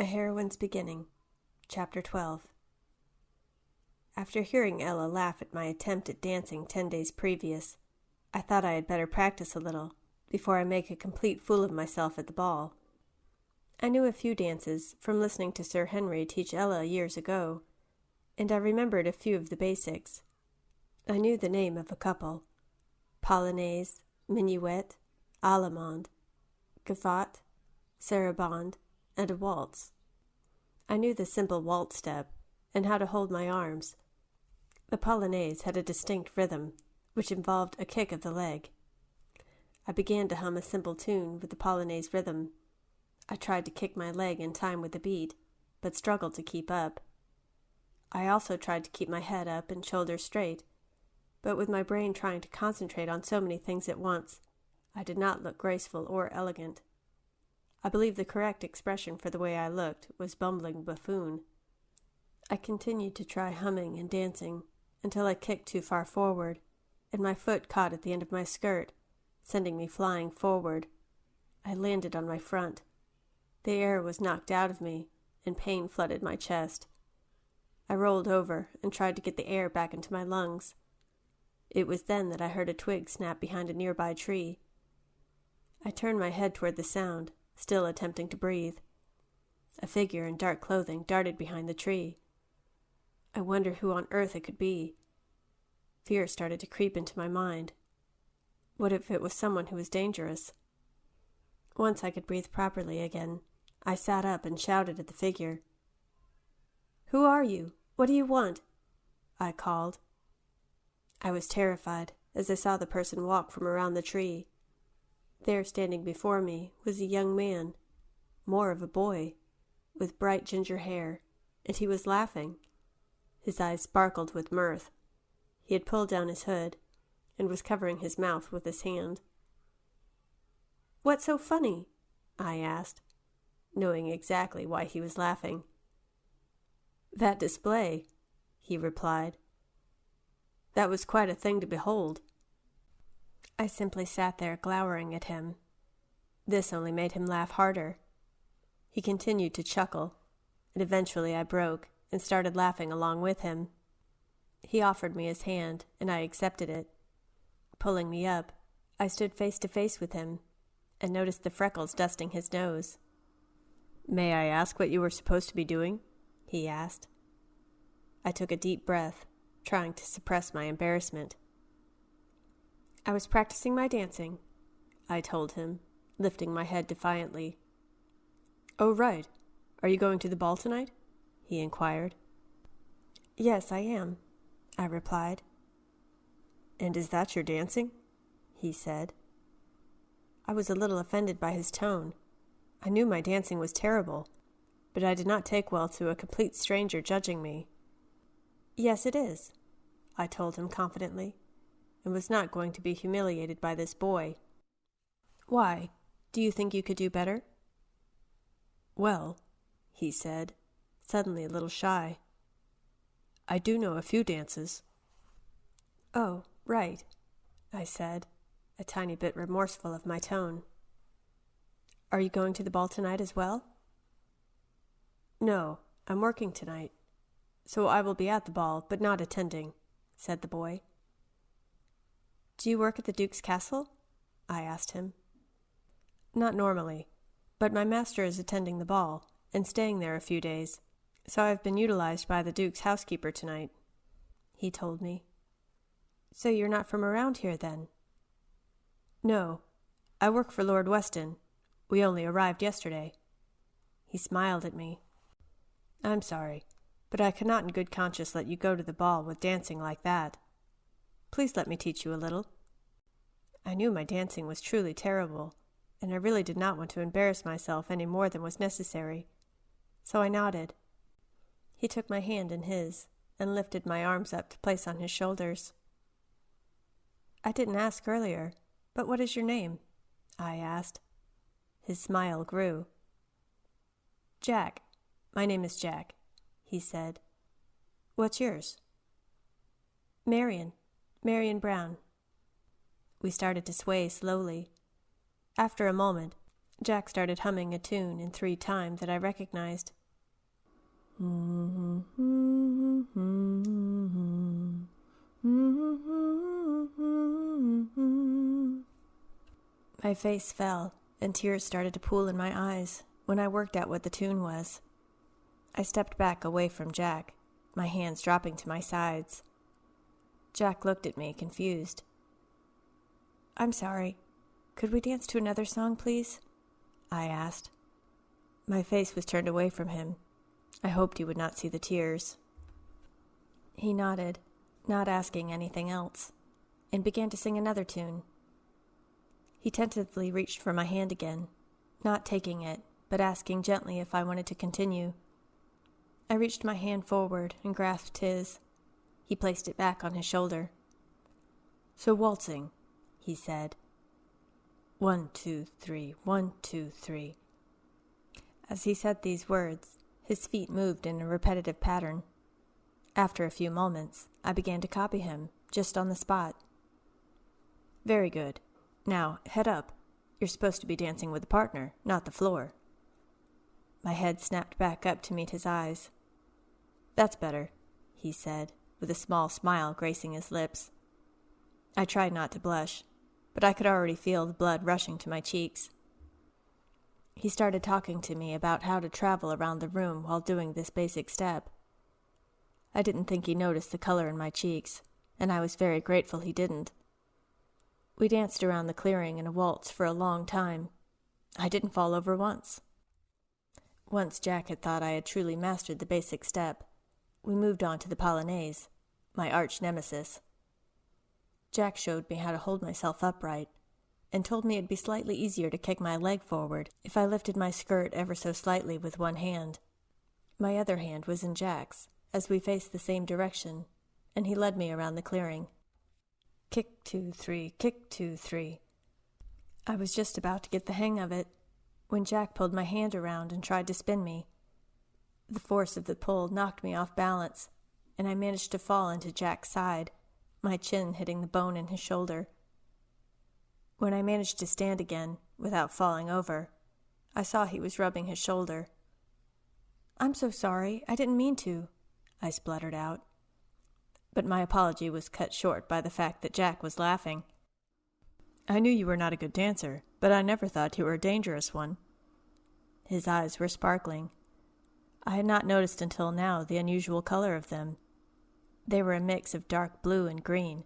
A Heroine's Beginning, Chapter 12. After hearing Ella laugh at my attempt at dancing 10 days previous, I thought I had better practice a little before I make a complete fool of myself at the ball. I knew a few dances from listening to Sir Henry teach Ella years ago, and I remembered a few of the basics. I knew the name of a couple: Polonaise, Minuet, Allemande, Gavotte, Sarabande, and a waltz. I knew the simple waltz step and how to hold my arms. The Polonaise had a distinct rhythm, which involved a kick of the leg. I began to hum a simple tune with the Polonaise rhythm. I tried to kick my leg in time with the beat, but struggled to keep up. I also tried to keep my head up and shoulders straight, but with my brain trying to concentrate on so many things at once, I did not look graceful or elegant. I believe the correct expression for the way I looked was bumbling buffoon. I continued to try humming and dancing until I kicked too far forward, and my foot caught at the end of my skirt, sending me flying forward. I landed on my front. The air was knocked out of me, and pain flooded my chest. I rolled over and tried to get the air back into my lungs. It was then that I heard a twig snap behind a nearby tree. I turned my head toward the sound, still attempting to breathe. A figure in dark clothing darted behind the tree. I wondered who on earth it could be. Fear started to creep into my mind. What if it was someone who was dangerous? Once I could breathe properly again, I sat up and shouted at the figure. "Who are you? What do you want?" I called. I was terrified as I saw the person walk from around the tree. There, standing before me, was a young man, more of a boy, with bright ginger hair, and he was laughing. His eyes sparkled with mirth. He had pulled down his hood and was covering his mouth with his hand. "What's so funny?" I asked, knowing exactly why he was laughing. "That display," he replied. "That was quite a thing to behold." I simply sat there glowering at him. This only made him laugh harder. He continued to chuckle, and eventually I broke and started laughing along with him. He offered me his hand, and I accepted it. Pulling me up, I stood face to face with him and noticed the freckles dusting his nose. "May I ask what you were supposed to be doing?" he asked. I took a deep breath, trying to suppress my embarrassment. "I was practicing my dancing," I told him, lifting my head defiantly. "Oh, right. Are you going to the ball tonight?" he inquired. "Yes, I am," I replied. "And is that your dancing?" he said. I was a little offended by his tone. I knew my dancing was terrible, but I did not take well to a complete stranger judging me. "Yes, it is," I told him confidently, and was not going to be humiliated by this boy. "Why? Do you think you could do better?" "Well," he said, suddenly a little shy, "I do know a few dances." "Oh, right," I said, a tiny bit remorseful of my tone. "Are you going to the ball tonight as well?" "No, I'm working tonight, so I will be at the ball, but not attending," said the boy. "Do you work at the Duke's castle?" I asked him. "Not normally, but my master is attending the ball and staying there a few days, so I've been utilized by the Duke's housekeeper tonight," he told me. "So you're not from around here, then?" "No, I work for Lord Weston. We only arrived yesterday." He smiled at me. "I'm sorry, but I cannot in good conscience let you go to the ball with dancing like that. Please let me teach you a little." I knew my dancing was truly terrible, and I really did not want to embarrass myself any more than was necessary, so I nodded. He took my hand in his and lifted my arms up to place on his shoulders. "I didn't ask earlier, but what is your name?" I asked. His smile grew. "Jack. My name is Jack," he said. "What's yours?" "Marion. Marion Brown." We started to sway slowly. After a moment, Jack started humming a tune in 3 time that I recognized. My face fell, and tears started to pool in my eyes when I worked out what the tune was. I stepped back away from Jack, my hands dropping to my sides. Jack looked at me, confused. "I'm sorry. Could we dance to another song, please?" I asked. My face was turned away from him. I hoped he would not see the tears. He nodded, not asking anything else, and began to sing another tune. He tentatively reached for my hand again, not taking it, but asking gently if I wanted to continue. I reached my hand forward and grasped his. He placed it back on his shoulder. "So waltzing," he said. 1, 2, 3, 1, 2, 3. As he said these words, his feet moved in a repetitive pattern. After a few moments, I began to copy him, just on the spot. "Very good. Now, head up. You're supposed to be dancing with a partner, not the floor." My head snapped back up to meet his eyes. "That's better," he said, with a small smile gracing his lips. I tried not to blush, but I could already feel the blood rushing to my cheeks. He started talking to me about how to travel around the room while doing this basic step. I didn't think he noticed the color in my cheeks, and I was very grateful he didn't. We danced around the clearing in a waltz for a long time. I didn't fall over once. Once Jack had thought I had truly mastered the basic step, we moved on to the polonaise, my arch nemesis. Jack showed me how to hold myself upright, and told me it'd be slightly easier to kick my leg forward if I lifted my skirt ever so slightly with one hand. My other hand was in Jack's, as we faced the same direction, and he led me around the clearing. Kick 2, 3, kick 2, 3. I was just about to get the hang of it, when Jack pulled my hand around and tried to spin me. The force of the pull knocked me off balance, and I managed to fall into Jack's side, my chin hitting the bone in his shoulder. When I managed to stand again, without falling over, I saw he was rubbing his shoulder. "I'm so sorry, I didn't mean to," I spluttered out. But my apology was cut short by the fact that Jack was laughing. "I knew you were not a good dancer, but I never thought you were a dangerous one." His eyes were sparkling. I had not noticed until now the unusual color of them. They were a mix of dark blue and green.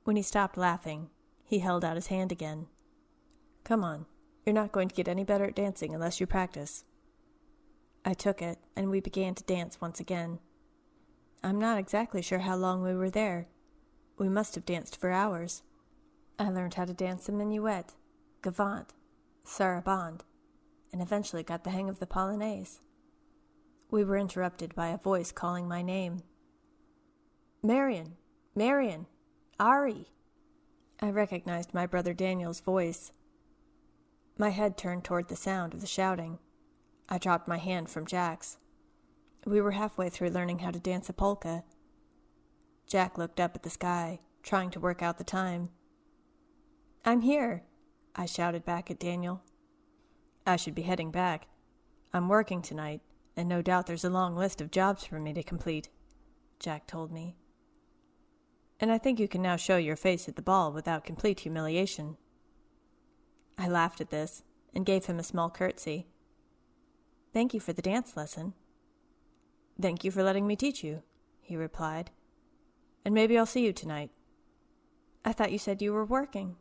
When he stopped laughing, he held out his hand again. "Come on, you're not going to get any better at dancing unless you practice." I took it, and we began to dance once again. I'm not exactly sure how long we were there. We must have danced for hours. I learned how to dance a minuet, gavotte, sarabande, and eventually got the hang of the polonaise. We were interrupted by a voice calling my name. "Marion! Marion! Ari!" I recognized my brother Daniel's voice. My head turned toward the sound of the shouting. I dropped my hand from Jack's. We were halfway through learning how to dance a polka. Jack looked up at the sky, trying to work out the time. "I'm here," I shouted back at Daniel. "I should be heading back. I'm working tonight, and no doubt there's a long list of jobs for me to complete," Jack told me. "And I think you can now show your face at the ball without complete humiliation." I laughed at this and gave him a small curtsy. "Thank you for the dance lesson." "Thank you for letting me teach you," he replied. "And maybe I'll see you tonight." "I thought you said you were working."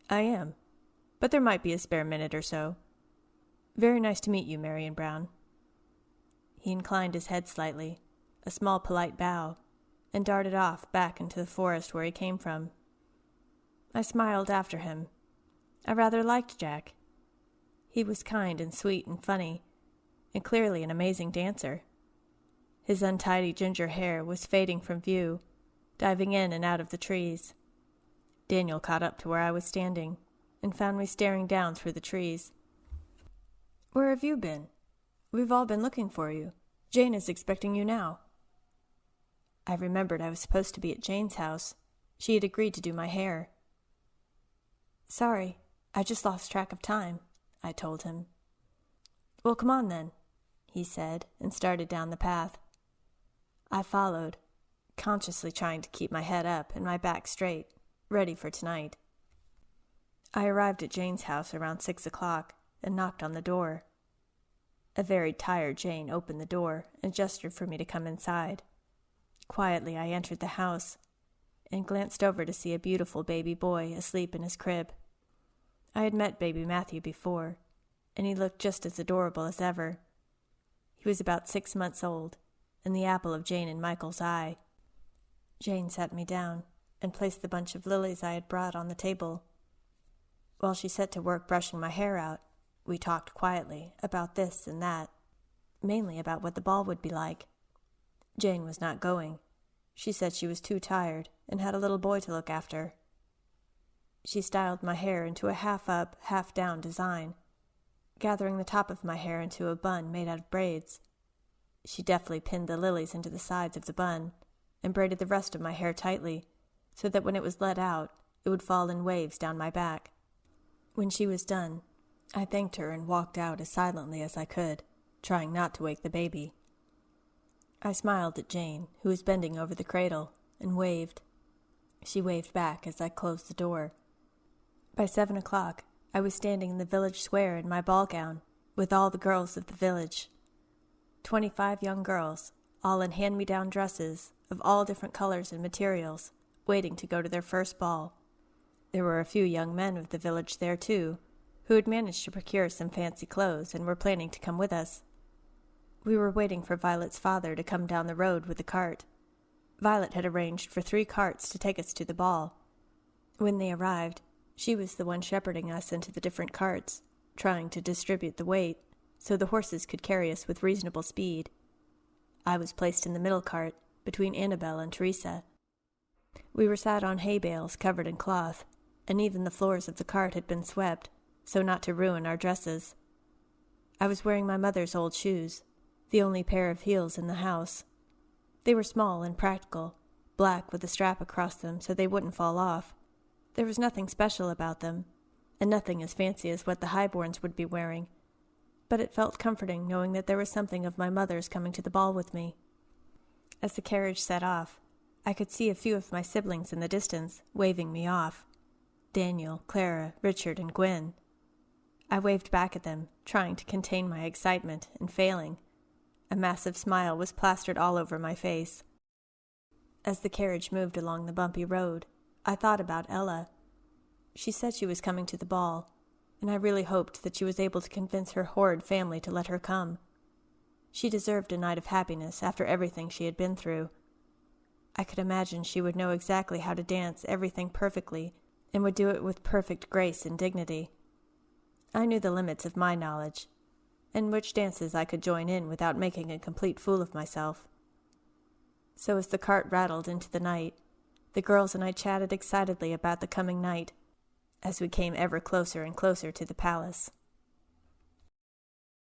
"I am, but there might be a spare minute or so. Very nice to meet you, Marion Brown." He inclined his head slightly, a small polite bow, and darted off back into the forest where he came from. I smiled after him. I rather liked Jack. He was kind and sweet and funny, and clearly an amazing dancer. His untidy ginger hair was fading from view, diving in and out of the trees. Daniel caught up to where I was standing, and found me staring down through the trees. "Where have you been? We've all been looking for you. Jane is expecting you now." I remembered I was supposed to be at Jane's house. She had agreed to do my hair. "Sorry, I just lost track of time, I told him. Well, come on then, he said, and started down the path. I followed, consciously trying to keep my head up and my back straight, ready for tonight. I arrived at Jane's house around 6 o'clock and knocked on the door. A very tired Jane opened the door and gestured for me to come inside. Quietly I entered the house and glanced over to see a beautiful baby boy asleep in his crib. I had met baby Matthew before, and he looked just as adorable as ever. He was about 6 months old, and the apple of Jane and Michael's eye. Jane sat me down and placed the bunch of lilies I had brought on the table. While she set to work brushing my hair out, we talked quietly about this and that, mainly about what the ball would be like. Jane was not going. She said she was too tired and had a little boy to look after. She styled my hair into a half-up, half-down design, gathering the top of my hair into a bun made out of braids. She deftly pinned the lilies into the sides of the bun and braided the rest of my hair tightly so that when it was let out, it would fall in waves down my back. When she was done, I thanked her and walked out as silently as I could, trying not to wake the baby. I smiled at Jane, who was bending over the cradle, and waved. She waved back as I closed the door. By 7 o'clock, I was standing in the village square in my ball gown, with all the girls of the village. 25 young girls, all in hand-me-down dresses of all different colors and materials, waiting to go to their first ball. There were a few young men of the village there, too, who had managed to procure some fancy clothes and were planning to come with us. We were waiting for Violet's father to come down the road with the cart. Violet had arranged for 3 carts to take us to the ball. When they arrived, she was the one shepherding us into the different carts, trying to distribute the weight so the horses could carry us with reasonable speed. I was placed in the middle cart, between Annabelle and Teresa. We were sat on hay bales covered in cloth, and even the floors of the cart had been swept, so not to ruin our dresses. I was wearing my mother's old shoes, the only pair of heels in the house. They were small and practical, black with a strap across them so they wouldn't fall off. There was nothing special about them, and nothing as fancy as what the highborns would be wearing, but it felt comforting knowing that there was something of my mother's coming to the ball with me. As the carriage set off, I could see a few of my siblings in the distance, waving me off. Daniel, Clara, Richard, and Gwen. I waved back at them, trying to contain my excitement, and failing. A massive smile was plastered all over my face. As the carriage moved along the bumpy road, I thought about Ella. She said she was coming to the ball, and I really hoped that she was able to convince her horrid family to let her come. She deserved a night of happiness after everything she had been through. I could imagine she would know exactly how to dance everything perfectly, and would do it with perfect grace and dignity. I knew the limits of my knowledge, and which dances I could join in without making a complete fool of myself. So as the cart rattled into the night, the girls and I chatted excitedly about the coming night, as we came ever closer and closer to the palace.